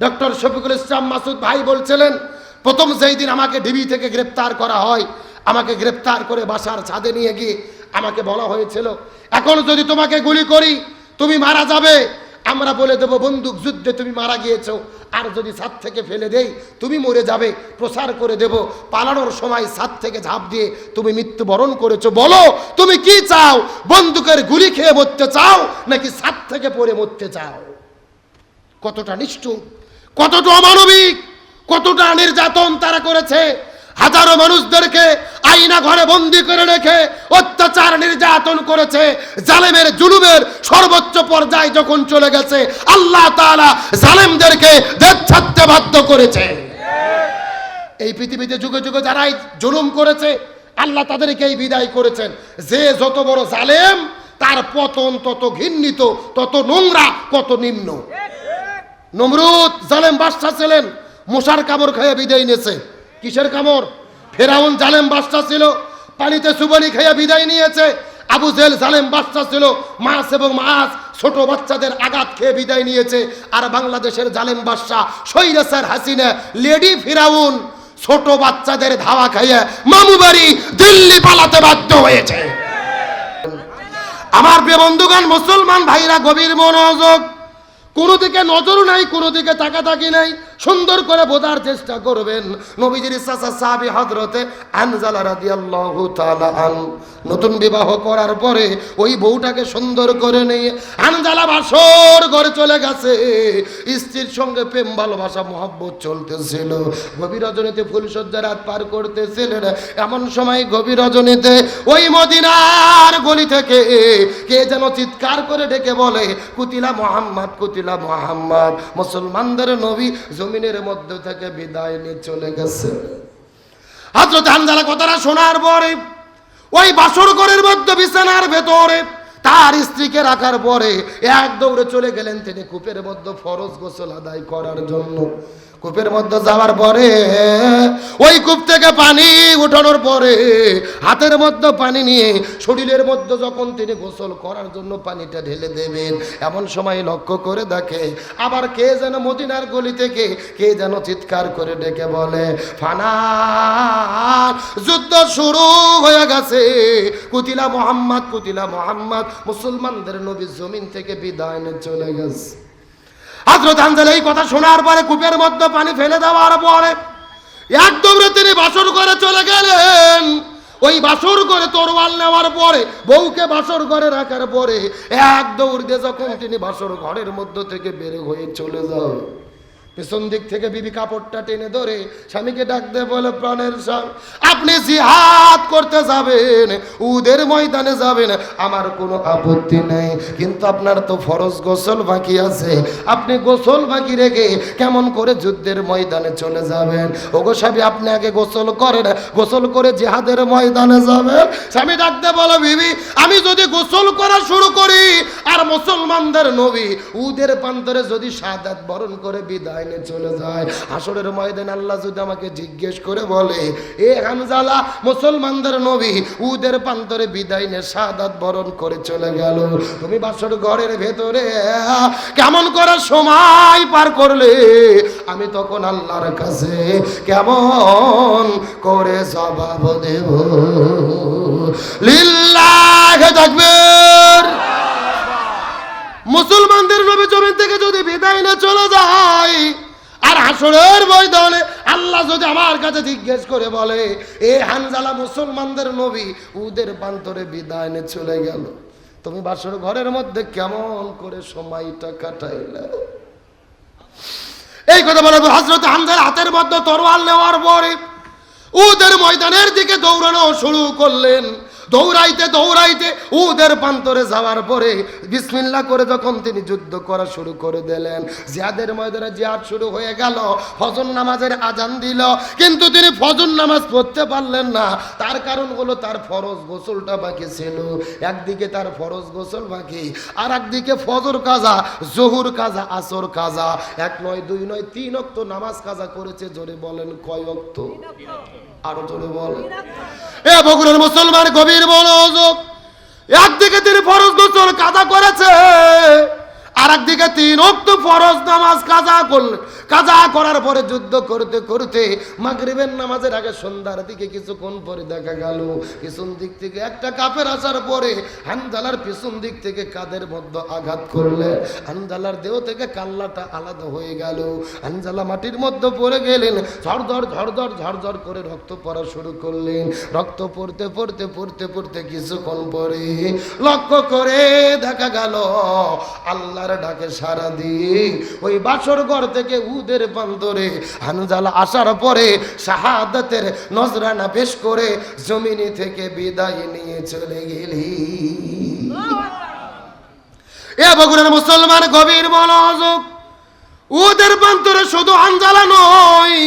Doctor Shafiqul Islam Masud ভাই বলছিলেন, প্রথম যেই দিন আমাকে ডিবি থেকে গ্রেপ্তার করা হয়, আমাকে গ্রেপ্তার করে বাসার ছাদে নিয়ে গিয়ে আমাকে বলা হয়েছিল, এখন যদি তোমাকে গুলি করি তুমি মারা যাবে, আমরা বলে দেব বন্দুক যুদ্ধে তুমি মারা গিয়েছো, আর যদি ছাদ থেকে ফেলে দেই তুমি মরে যাবে, প্রচার করে দেব পালানোর সময় ছাদ থেকে ঝাঁপ দিয়ে তুমি মৃত্যুবরণ করেছো। বলো তুমি কি চাও, বন্দুকের গুলি খেয়ে মরতে চাও নাকি ছাদ থেকে পড়ে মরতে চাও? কতটা নিষ্ঠুর, কতটা অমানবিক, কতটা নির্যাতন তারা করেছে। হাজারো মানুষদেরকে আয়না ঘরে বন্দি করে রেখে অত্যাচার নির্যাতন করেছে। জালেমের জুলুমের সর্বোচ্চ পর্যায়ে যখন চলে গেছে, আল্লাহ তাআলা জালেমদেরকে দেশ ছাড়তে বাধ্য করেছে। এই পৃথিবীতে যুগে যুগে যারাই জুলুম করেছে আল্লাহ তাদেরকেই বিদায় করেছেন। যে যত বড় জালেম তার পতন তত ঘৃণিত, তত নোংরা, কত নিম্ন। নমরুদ জালেম বাদশা ছিলেন, মশার কামড় খেয়ে বিদায় নিয়েছে। কিসের কামড়? ফেরাউন জালেম বাদশা ছিল, পানিতে সুবানি খেয়ে বিদায় নিয়েছে। আবু জেহেল জালেম বাদশা ছিল, মাছ এবং মাছ ছোট বাচ্চাদের আঘাত খেয়ে বিদায় নিয়েছে। আর বাংলাদেশের জালেম বাদশা স্বৈরাচার হাসিনা লেডি ফিরাউন ছোট বাচ্চাদের ধাওয়া খাইয়ে মামু বাড়ি দিল্লি পালাতে বাধ্য হয়েছে। আমার প্রিয় বন্ধুগণ, মুসলমান ভাইরা গভীর মনোযোগ, কোনো দিকে নজর নাই, কোনো দিকে তাকাতাকি নাই, সুন্দর করে বোঝার চেষ্টা করবেন। নবীজির চাচা সাহাবী হযরতে আনজালা রাদিয়াল্লাহু তাআলা আনহু নতুন বিবাহ করার পরে ওই বউটাকে সুন্দর করে নিয়ে আনজালা বাসর ঘরে চলে গেছে। স্ত্রীর সঙ্গে প্রেম ভালোবাসা মহব্বত চলতেছিল। গভীর রজনীতে ফুলসজ্জা রাত পার করতেছিলেন। এমন সময় গভীর রজনীতে ওই মদিনার গলি থেকে কে যেন চিৎকার করে ডেকে বলে, কুতিলা মুহাম্মদ, কুতিলা মুহাম্মদ। মুসলমানদের নবী জমিনের মধ্যে থেকে বিদায় নিয়ে চলে গেছে। হযরত হানজালা কথাটা শোনার পরে ওই বাসর ঘরের মধ্যে বিছানার ভেতরে তার স্ত্রীকে রাখার পরে এক দৌড়ে চলে গেলেন তিনি কূপের মধ্যে ফরজ গোসল আদায় করার জন্য। কূপের মধ্যে যাওয়ার পরে ওই কূপ থেকে পানি উঠানোর পরে হাতের মধ্যে পানি নিয়ে শরীরের মধ্যে যখন তিনি গোসল করার জন্য পানিটা ঢেলে দেবেন, এমন সময় লক্ষ্য করে দেখে আবার কে যেন মদিনার গলি থেকে কে যেন চিৎকার করে ডেকে বলে, ফানা যুদ্ধ শুরু হয়ে গেছে, কুতিলা মুহাম্মদ, কুতিলা মুহাম্মদ। মুসলমানদের নবী জমিন থেকে বিদায় নিয়ে চলে গেছে। হযরত হানজালা এই কথা শোনার পরে কূপের মধ্যে পানি ফেলে দেওয়ার পরে একদম তিনি বাসর ঘরে চলে গেলেন। ওই বাসর ঘরে তরোয়াল নেওয়ার পরে বউকে বাসর ঘরে রাখার পরে এক দৌড় দিয়ে যখন তিনি বাসর ঘরের মধ্যে থেকে বের হয়ে চলে যাও, পেছন দিক থেকে বিবি কাপড়টা টেনে ধরে স্বামীকে ডাক দিয়ে বলে, প্রাণের স্বামী, আপনি জিহাদ করতে যাবেন, উদের ময়দানে যাবেন, আমার কোনো আপত্তি নেই, কিন্তু আপনার তো ফরজ গোসল বাকি আছে। আপনি গোসল বাকি রেখে কেমন করে যুদ্ধের ময়দানে চলে যাবেন? ওগো স্বামী, আপনি আগে গোসল করেন, গোসল করে জিহাদের ময়দানে যাবেন। স্বামী ডাক দিয়ে বলে, বিবি, আমি যদি গোসল করা শুরু করি আর মুসলমানদের নবী উদের প্রান্তরে যদি শাহাদাত বরণ করে বিদায় চলে যায়, হাসরের ময়দানে আল্লাহ যদি আমাকে জিজ্ঞেস করে বলে, এ হানজালা, মুসলমানদের নবী উদের প্রান্তরে বিদায় নিয়ে শাহাদাত বরণ করে চলে গেল, তুমি বাসর ঘরের ভেতরে কেমন করে সময় পার করলে? আমি তখন আল্লাহর কাছে কেমন করে জবাব দেব? লিল্লাহি তাকবীর। মুসলমানদের নবী জমিন থেকে যদি বিদায় নিয়ে চলে যায় আর হাসরের ময়দানে আল্লাহ যদি আমার কাছে জিজ্ঞেস করে বলে, এ হানজালা, মুসলমানদের নবী উদের প্রান্তরে বিদায় নিয়ে চলে গেল, তুমি বাসর ঘরের মধ্যে কেমন করে সময়টা কাটাইলে? এই কথা বলে হযরত হানজালা হাতের মধ্যে তরোয়াল নেওয়ার পরে উদের ময়দানের দিকে দৌড়ানো শুরু করলেন। দৌড়াইতে দৌড়াইতে উদের প্রান্তরে যাওয়ার পরে বিসমিল্লাহ করে যখন তিনি যুদ্ধ করা শুরু করে দিলেন, জিহাদের ময়দানে জিহাদ শুরু হয়ে গেল। ফজর নামাজের আজান দিল, কিন্তু তিনি ফজর নামাজ পড়তে পারলেন না। তার কারণ হলো তার ফরজ গোসলটা বাকি ছিল। একদিকে তার ফরজ গোসল বাকি, আর একদিকে ফজর কাজা, জোহর কাজা, আসর কাজা। 1 নয় 2 নয় 3 ওয়াক্ত নামাজ কাজা করেছে। জোরে বলেন, কয় ওয়াক্ত? আরো জোরে বলেন। এ বগুড়ার মুসলমান গভীর মনোযোগ, একদিকে তিনি ফরজ গোসল কাজা করেছে, আর একদিকে 3 ওয়াক্ত ফরজ নামাজ কাজা কাজা করার পরে যুদ্ধ করতে করতে মাগরিবের নামাজের আগে সন্ধ্যার দিকে কিছুক্ষণ পরে দেখা গেল পিছন দিক থেকে একটা কাফের আসার পরে হানজালার পিছন দিক থেকে কাদের মধ্যে আঘাত করলে হানজালার দেহ থেকে কাল্লাটা আলাদা হয়ে গেল। হানজালা মাটির মধ্যে পড়ে গেলেন, ঝরঝর ঝরঝর ঝরঝর করে রক্ত পড়া শুরু করলেন। রক্ত পড়তে পড়তে পড়তে পড়তে কিছুক্ষণ পরে লক্ষ্য করে দেখা গেল আল্লাহর ডাকে সাড়া দিয়ে ওই বাসর ঘর থেকে উদের প্রান্তরে হানজালা আসার পরে শাহাদাতের নজরানা পেশ করে জমিনে থেকে বিদায় নিয়ে চলে গেলি। এ বগুড়ার মুসলমান গভীর মনোযোগ, উদের প্রান্তরে শুধু হানজালা নয়,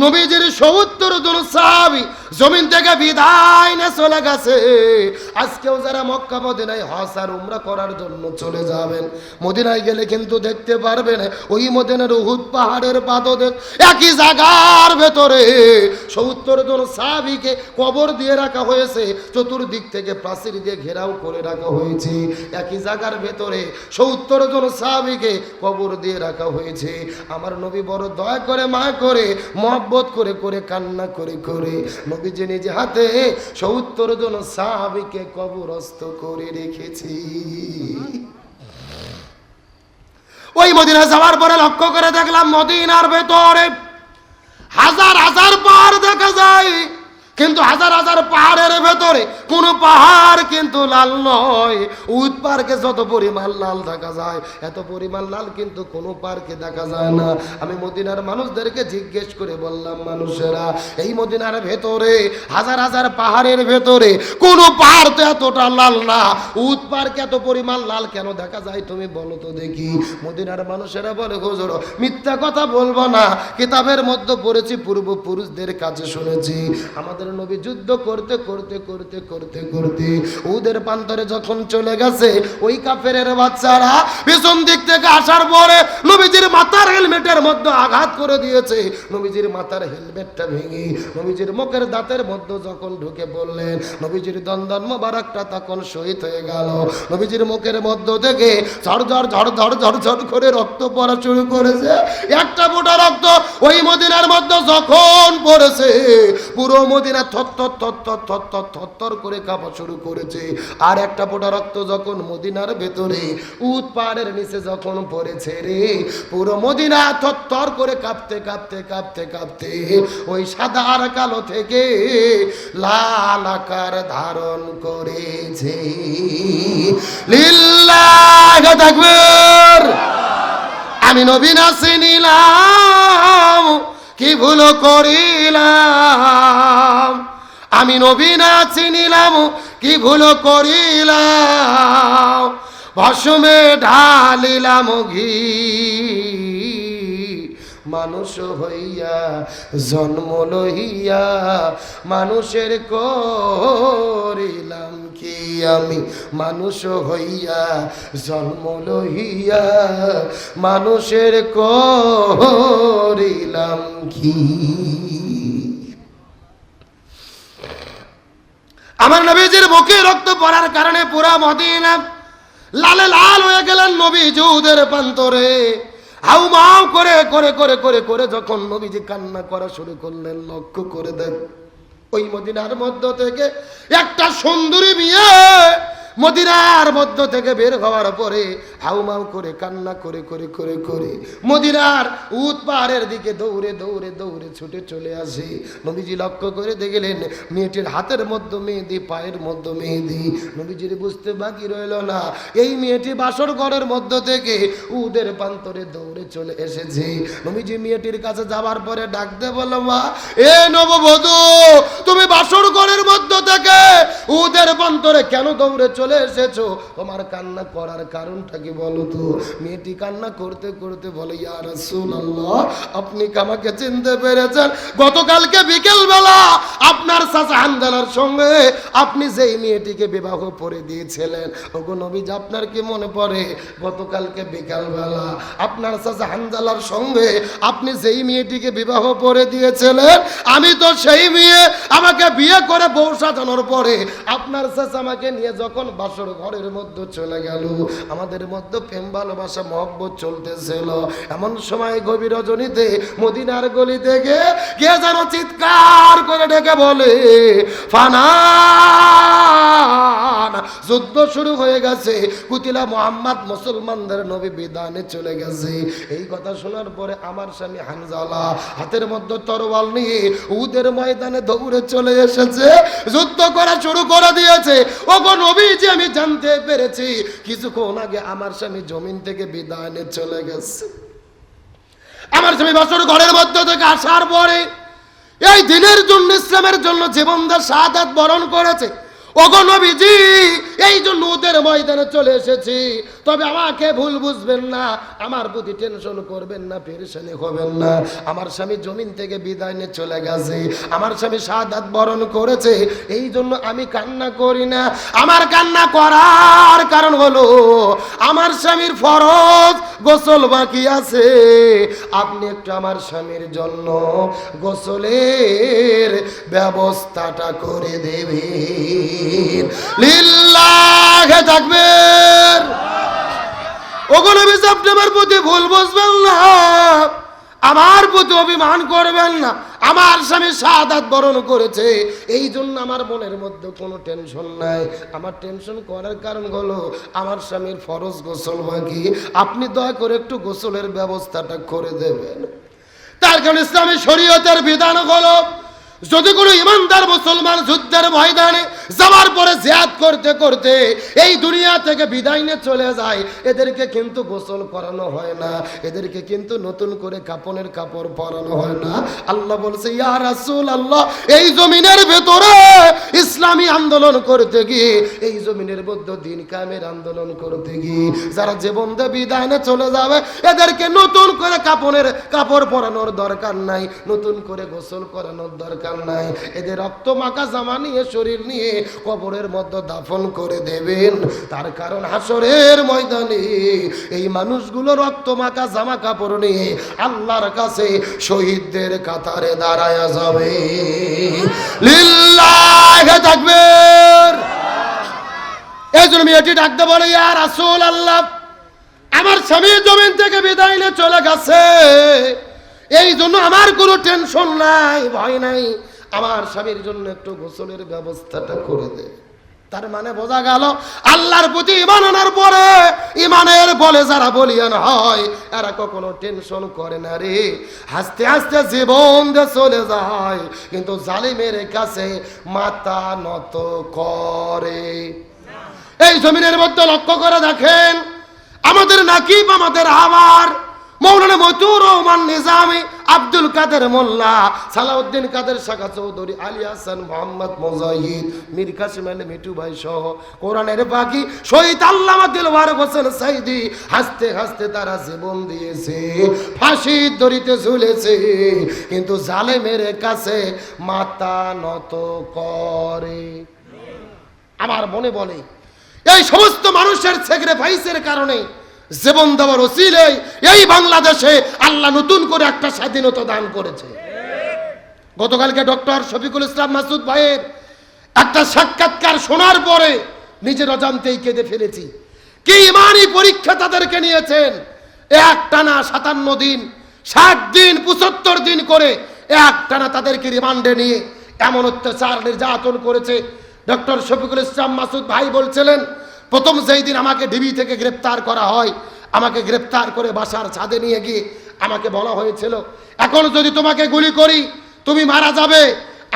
নবীজির ৭০ জন সাহাবী জমিন থেকে বিদায় নিয়ে চলে গেছে। আজকেও যারা মক্কা মদিনায় হজ আর উমরা করার জন্য চলে যাবেন, মদিনায় গেলে কিন্তু দেখতে পারবেন ওই মদিনার উহুদ পাহাড়ের পাদদেশ একই জায়গার ভেতরে ৭০ জন সাহাবীকে কবর দিয়ে রাখা হয়েছে, চতুর্দিক থেকে প্রাচীর দিয়ে ঘেরাও করে রাখা হয়েছে। একই জায়গার ভেতরে ৭০ জন সাহাবীকে কবর দিয়ে রাখা হয়েছে। আমার নবী বড় দয়া করে মায়া করে মহব্বত করে করে কান্না করে করে নবীজি নিজে হাতে ৭০ জন সাহাবীকে কবরস্থ করে রেখেছি। ওই মদিনা যাওয়ার পরে লক্ষ্য করে দেখলাম মদিনার ভেতরে হাজার হাজার পাহাড় দেখা যায়, কিন্তু হাজার হাজার পাহাড়ের ভেতরে কোন পাহাড় কিন্তু লাল নয়। উদ পার্কে যত পরিমাণ লাল দেখা যায় এত পরিমাণ লাল কিন্তু কোনো পার্কে দেখা যায় না। আমি মদিনার মানুষদেরকে জিজ্ঞেস করে বললাম, মানুষেরা এই মদিনার ভেতরে হাজার হাজার পাহাড়ের ভেতরে কোন পাহাড় তো এতটা লাল না, উদ পার্কে এত পরিমাণ লাল কেন দেখা যায় তুমি বলো তো দেখি। মদিনার মানুষেরা বলে, হুজুর মিথ্যা কথা বলবো না, কিতাবের মধ্যে পড়েছি, পূর্বপুরুষদের কাছে শুনেছি, আমাদের নবী যুদ্ধ করতে করতে করতে করতে করতে উদের প্রান্তরে যখন চলে গেছে ওই কাফেরের বাচ্চারা পিছন দিক থেকে আসার পরে নবীজির মাথার হেলমেটের মধ্যে আঘাত করে দিয়েছে। নবীজির মাথার হেলমেটটা ভেঙে নবীজির মুখের দাঁতের মধ্যে যখন ঢুকে পড়লেন, নবীজির দন্দন মোবারকটা তখন শহীদ হয়ে গেল। নবীজির মুখের মধ্য থেকে ঝরঝর ঝরঝর ঝরঝর করে রক্ত পড়া শুরু করেছে। একটা ফোঁটা রক্ত ওই মদিনার মধ্যে যখন পড়েছে পুরো মদিনা থর করে কাঁপা শুরু করেছে। আর একটা ফোঁটা রক্ত যখন মদিনার ভেতরে উদ পাহাড়ের নিচে যখন পড়েছে রে, পুরো মদিনা থর করে কাঁপতে কাঁপতে কাঁপতে কাঁপতে ওই সাদা আর কালো থেকে লাল আকার ধারণ করেছে। লিল্লাহি তাকবীর। আমি নবী না চিনিলাম কি ভুল করিলাম, আমি নবী না চিনিলাম কি ভুল করিলাম, ভস্মে ঢালিলাম ঘি, মানুষ হইয়া জন্ম লইয়া মানুষের করিলাম কি, আমি মানুষ হইয়া জন্ম লইয়া মানুষের করিলাম কি। আমার নবীজির বুকে রক্ত পড়ার কারণে পুরা মদিনা লালে লাল হয়ে গেলেন। নবীজি উদের প্রান্তরে হাউমাউ করে করে করে করে করে যখন নবীজি কান্না করা শুরু করলেন, লক্ষ্য করে দেন ওই মদিনার মধ্য থেকে একটা সুন্দরী মেয়ে মদিনার মধ্য থেকে বের হওয়ার পরে হাউমাউ করে কান্না করে করে করে করে মদিনার উদ পাহাড়ের দিকে দৌড়ে দৌড়ে দৌড়ে ছুটে চলে আসে। নবীজি লক্ষ্য করে দেখলেন মেয়েটির হাতের মধ্যে মেহেদি, পায়ের মধ্যে মেহেদি। নবীজির বুঝতে বাকি রইল না এই মেয়েটি বাসর ঘরের মধ্য থেকে উদের প্রান্তরে দৌড়ে চলে এসেছে। নবীজি মেয়েটির কাছে যাওয়ার পরে ডাক দে বলল, মা এ নববধূ, তুমি বাসর ঘরের মধ্য থেকে উদের প্রান্তরে কেন দৌড়ে চলে এসেছো? তোমার কান্না করার কারণটা কি বলো তো? মেয়েটি কান্না করতে করতে বলে, ইয়া রাসূলুল্লাহ, আপনি কি আমাকে চিনতে পেরেছেন? গতকালকে বিকেল বেলা আপনার চাচা হানজালার সঙ্গে আপনি যেই মেয়েটিকে বিবাহ করে দিয়েছিলেন, ওগো নবীজি আপনার কি মনে পড়ে? গতকালকে বিকেল বেলা আপনার চাচা হানজালার সঙ্গে আপনি যেই মেয়েটিকে বিবাহ করে দিয়েছিলেন, আমি তো সেই মেয়ে। আমাকে বিয়ে করে বউ সাজানোর পরে আপনার চাচা আমাকে নিয়ে যখন বাসর ঘরের মধ্যে চলে গেল, আমাদের মধ্যে প্রেম ভালোবাসা মহব্বত চলতেছিল। এমন সময় গভীর রজনীতে মদিনার গলি থেকে কে যেন চিৎকার করে ডেকে বলে, ফানান, যুদ্ধ শুরু হয়ে গেছে, কুতিলা মুহাম্মদ, মুসলমানদের নবী বিদানে চলে গেছে। এই কথা শোনার পরে আমার স্বামী হানজালা হাতের মধ্যে তরোয়াল নিয়ে উহুদের ময়দানে দৌড়ে চলে এসেছে, যুদ্ধ করা শুরু করে দিয়েছে। ওগো নবীজি, আমি জানতে পেরেছি কিছুক্ষণ আগে আমার স্বামী জমিন থেকে বিদায় নিয়ে চলে গেছে। আমার স্বামী বাসর ঘরের মধ্যে থেকে আসার পরে এই দিনের জন্য, ইসলামের জন্য জীবন দিয়ে শাহাদাত বরণ করেছে। ওগো নবীজি, এই জন্য ওদের ময়দানে চলে এসেছি। তবে আমাকে ভুল বুঝবেন না, আমার প্রতি টেনশন করবেন না, পেরেশানি হবেন না। আমার স্বামী জমিন থেকে বিদায় নিয়ে চলে গেছে, আমার স্বামী শাহাদাত বরণ করেছে, এই জন্য আমি কান্না করি না। আমার কান্না করার কারণ হলো আমার স্বামীর ফরজ গোসল বাকি আছে। আপনি একটু আমার স্বামীর জন্য গোসলের ব্যবস্থাটা করে দেবেন। লিল্লাহে তাকবীর। ওগো নবী, আপনি আমার প্রতি ভুল বুঝবেন না, আমার প্রতি অভিমান করবেন না। আমার স্বামী শাহাদাত বরণ করেছে, এই জন্য আমার মনের মধ্যে কোনো টেনশন নাই। আমার টেনশন করার কারণ হলো আমার স্বামীর ফরজ গোসল বাকি, আপনি দয়া করে একটু গোসলের ব্যবস্থাটা করে দেবেন। তার কারণ ইসলামী শরীয়তের বিধান হলো, যদি কোনো ইমানদার মুসলমান যুদ্ধের ময়দানে যাওয়ার পরে জিহাদ করতে করতে এই দুনিয়া থেকে বিদায় নিয়ে চলে যায়, এদেরকে কিন্তু গোসল করানো হয় না, এদেরকে কিন্তু নতুন করে কাপনের কাপড় পরানো হয় না। আল্লাহ বলছে, ইয়া রাসূলুল্লাহ, এই জমিনের ভেতরে ইসলামী আন্দোলন করতে গিয়ে, এই জমিনের মধ্যে দ্বীন কায়েমের আন্দোলন করতে গিয়ে যারা জীবন দিয়ে বিদায় নিয়ে চলে যাবে, এদেরকে নতুন করে কাপনের কাপড় পরানোর দরকার নাই, নতুন করে গোসল করানোর দরকার নাই। এদের রক্ত মাখা জামা নিয়ে, শরীর নিয়ে কবরের মধ্যে দাফন করে দেবেন। তার কারণ হাসরের ময়দানে এই মানুষগুলো রক্ত মাখা জামা কাপড় নিয়ে আল্লাহর কাছে শহীদদের কাতারে দাঁড়ায়া যাবে। লিল্লাহে তাকবীর। এই জন্য মেয়েটি ডাকতে বলে, ইয়া রাসূলুল্লাহ, আমার স্বামী জমিন থেকে বিদায় নিয়ে চলে গেছে, এই জন্য আমার কোনো টেনশন নাই, ভয় নাই। আমার স্বামীর জন্য একটু গোসলের ব্যবস্থাটা করে দে। তার মানে বোঝা গেল, আল্লাহর প্রতি ঈমান আনার পরে ঈমানের বলে যারা বলিয়ান হয়, এরা কখনো টেনশন করে না রে। হাসতে হাসতে জীবন যে চলে যায়, কিন্তু জালিমের কাছে মাথা নত করে। এই জমিনের মধ্যে লক্ষ্য করে দেখেন, আমাদের নাকিব, আমাদের আবার মৌলানা মতিউর রহমান নিজামী, আব্দুল কাদের মোল্লা, সালাউদ্দিন কাদের শাখা চৌধুরী, আলী হাসান, মোহাম্মদ মুজাহিদ, মীর কাসিম আলী মিঠু ভাই সহ কোরআনের বাকি শহীদ আল্লামা দিলওয়ার হোসেন সাইদি, হাসতে হাসতে তারা জীবন দিয়েছে, ফাঁসির দড়িতে ঝুলেছে, কিন্তু জালেমের কাছে মাথা নত করে। আমার মনে বলে, এই সমস্ত মানুষের স্যাক্রিফাইসের কারণে, জীবন দেওয়ার ওসিলায় এই বাংলাদেশে আল্লাহ নতুন করে একটা স্বাধীনতা দান করেছে। গতকালকে ডক্টর শফিকুল ইসলাম মাসুদ ভাইয়ের একটা সাক্ষাৎকার শোনার পরে নিজের অজান্তেই কেঁদে ফেলেছি। কি ইমানি পরীক্ষা তাদেরকে নিয়েছেন, একটানা 57 দিন, 60 দিন, 75 দিন করে একটানা তাদেরকে রিমান্ডে নিয়ে এমন অত্যাচার নির্যাতন করেছে। ডক্টর শফিকুল ইসলাম মাসুদ ভাই বলছিলেন, প্রথম যেই দিন আমাকে ডিবি থেকে গ্রেপ্তার করা হয়, আমাকে গ্রেপ্তার করে বাসার ছাদে নিয়ে গিয়ে আমাকে বলা হয়েছিল, এখন যদি তোমাকে গুলি করি তুমি মারা যাবে,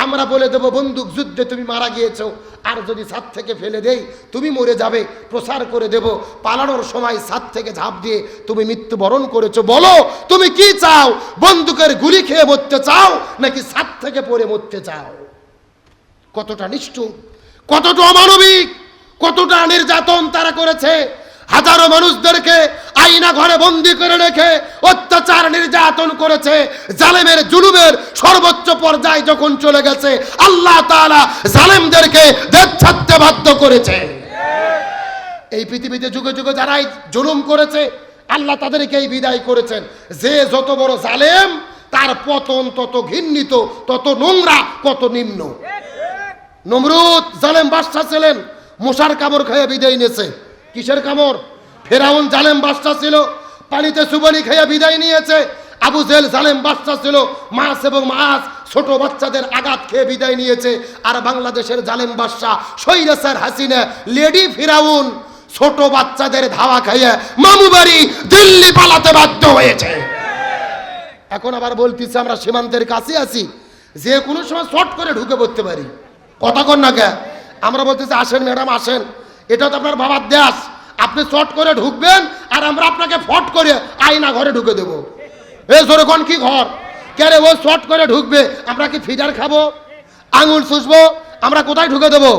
আমরা বলে দেবো বন্দুক যুদ্ধে তুমি মারা গিয়েছো, আর যদি ছাদ থেকে ফেলে দেই তুমি মরে যাবে, প্রচার করে দেব পালানোর সময় ছাদ থেকে ঝাঁপ দিয়ে তুমি মৃত্যুবরণ করেছো। বলো তুমি কি চাও, বন্দুকের গুলি খেয়ে মরতে চাও নাকি ছাদ থেকে পড়ে মরতে চাও? কতটা নিষ্ঠুর, কতটা অমানবিক, কতটা নির্যাতন তারা করেছে। হাজারো মানুষদেরকে আয়না ঘরে বন্দী করে রেখে অত্যাচার নির্যাতন করেছে। জালেমের জুলুমের সর্বোচ্চ পর্যায়ে যখন চলে গেছে, আল্লাহ তাআলা জালেমদেরকে দেশ ছাড়তে বাধ্য করেছে। এই পৃথিবীতে যুগে যুগে যারাই জুলুম করেছে, আল্লাহ তাদেরকেই বিদায় করেছেন। যে যত বড় জালেম, তার পতন তত ঘৃণিত, তত নোংরা, কত নিম্ন। নমরুদ জালেম বাদশা ছিলেন, মশার কামড় খেয়ে বিদায় নিয়েছে। কিসের কামড়? ফেরাউন জালেম বাদশা ছিল, পানিতে চুবনি খেয়ে বিদায় নিয়েছে। আবু জেহেল জালেম বাদশা ছিল, মাছ এবং মাছ ছোট বাচ্চাদের আঘাত খেয়ে বিদায় নিয়েছে। আর বাংলাদেশের জালেম বাদশা স্বৈরাচার হাসিনা লেডি ফিরাউন ছোট বাচ্চাদের ধাওয়া খাইয়ে মামু বাড়ি দিল্লি পালাতে বাধ্য হয়েছে। এখন আবার বলতেছে আমরা সীমান্তের কাছে আছি, যে কোনো সময় শর্ট করে ঢুকে পড়তে পারি। কথা কন না কে? আমরা বলতেছি আসেন ম্যাডাম আসেন, এটা তো আপনার বাবার দেশ, আপনি শর্ট করে ঢুকবেন আর আমরা আপনাকে ফট করে আয়না ঘরে ঢুকে দেবো। এ জোরে কোন কি ঘর? কে রে? ও শর্ট করে ঢুকবে, আমরা কি ফিডার খাবো, আঙুল চুষবো? আমরা কোথায় ঢুকে দেবো?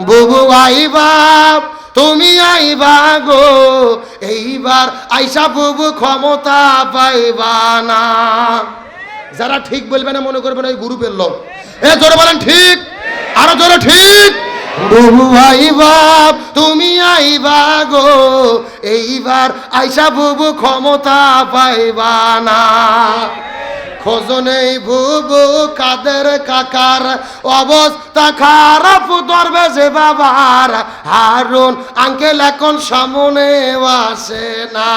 বুবু আইবা তুমি আইবা গো, এইবার আইসা বুবু ক্ষমতা পাইবা না। যারা ঠিক বলবে না মনে করবেন ওই গ্রুপের লোক। এ জোরে বলেন ঠিক, আরো জোরে ঠিক। বুবু আইবা তুমি আইবা গো, এইবার আইসা বুবু ক্ষমতা পাইবা না। খোঁজ নেই বুবু কাদের কাকার, অবস্থা খারাপ ধরবে যে বাবার। হারুন আঙ্কেল এখন সামনে আসে না।